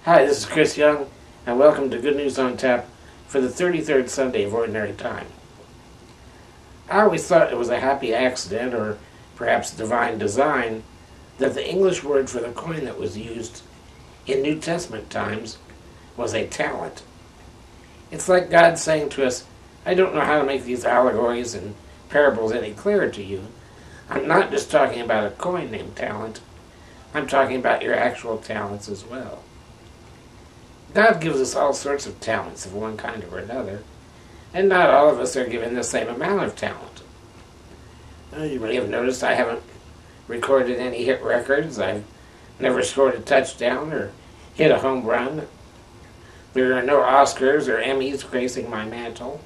Hi, this is Chris Young, and welcome to Good News on Tap for the 33rd Sunday of Ordinary Time. I always thought it was a happy accident, or perhaps divine design, that the English word for the coin that was used in New Testament times was a talent. It's like God saying to us, I don't know how to make these allegories and parables any clearer to you. I'm not just talking about a coin named talent. I'm talking about your actual talents as well. God gives us all sorts of talents of one kind or another, and not all of us are given the same amount of talent. You may have noticed I haven't recorded any hit records. I've never scored a touchdown or hit a home run. There are no Oscars or Emmys gracing my mantle.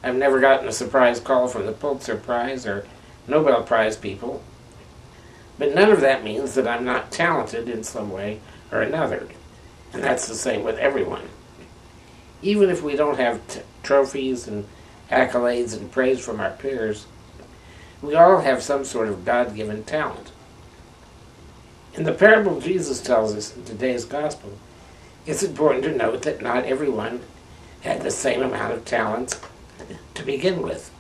I've never gotten a surprise call from the Pulitzer Prize or Nobel Prize people. But none of that means that I'm not talented in some way or another. And that's the same with everyone. Even if we don't have trophies and accolades and praise from our peers, we all have some sort of God-given talent. In the parable Jesus tells us in today's gospel, it's important to note that not everyone had the same amount of talents to begin with.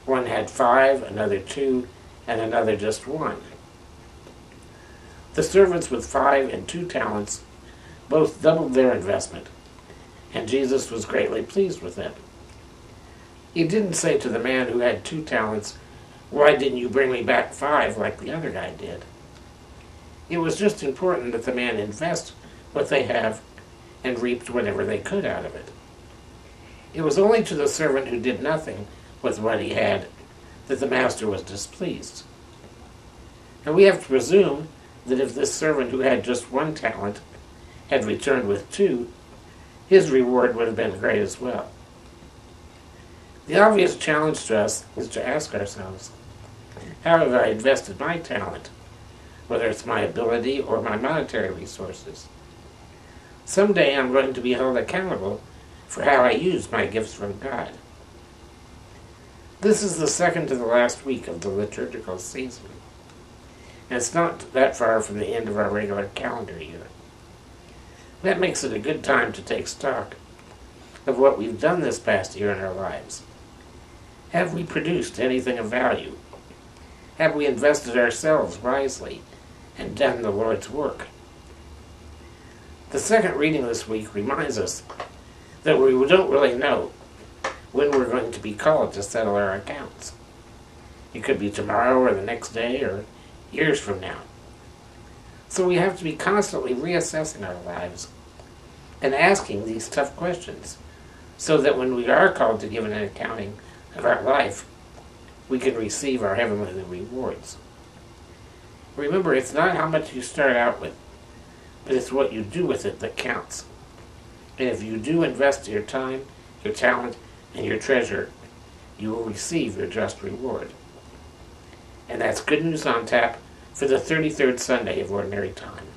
One had 5, another 2, and another just 1. The servants with 5 and 2 talents both doubled their investment, and Jesus was greatly pleased with them. He didn't say to the man who had 2 talents, why didn't you bring me back 5 like the other guy did? It was just important that the man invest what they have and reaped whatever they could out of it. It was only to the servant who did nothing with what he had that the master was displeased. And we have to presume that if this servant who had just 1 talent had returned with 2, his reward would have been great as well. The obvious challenge to us is to ask ourselves, how have I invested my talent, whether it's my ability or my monetary resources? Someday I'm going to be held accountable for how I use my gifts from God. This is the second to the last week of the liturgical season, and it's not that far from the end of our regular calendar year. That makes it a good time to take stock of what we've done this past year in our lives. Have we produced anything of value? Have we invested ourselves wisely and done the Lord's work? The second reading this week reminds us that we don't really know when we're going to be called to settle our accounts. It could be tomorrow or the next day or years from now. So we have to be constantly reassessing our lives and asking these tough questions so that when we are called to give an accounting of our life, we can receive our heavenly rewards. Remember, it's not how much you start out with, but it's what you do with it that counts. And if you do invest your time, your talent, and your treasure, you will receive your just reward. And that's Good News on Tap for the 33rd Sunday of Ordinary Time.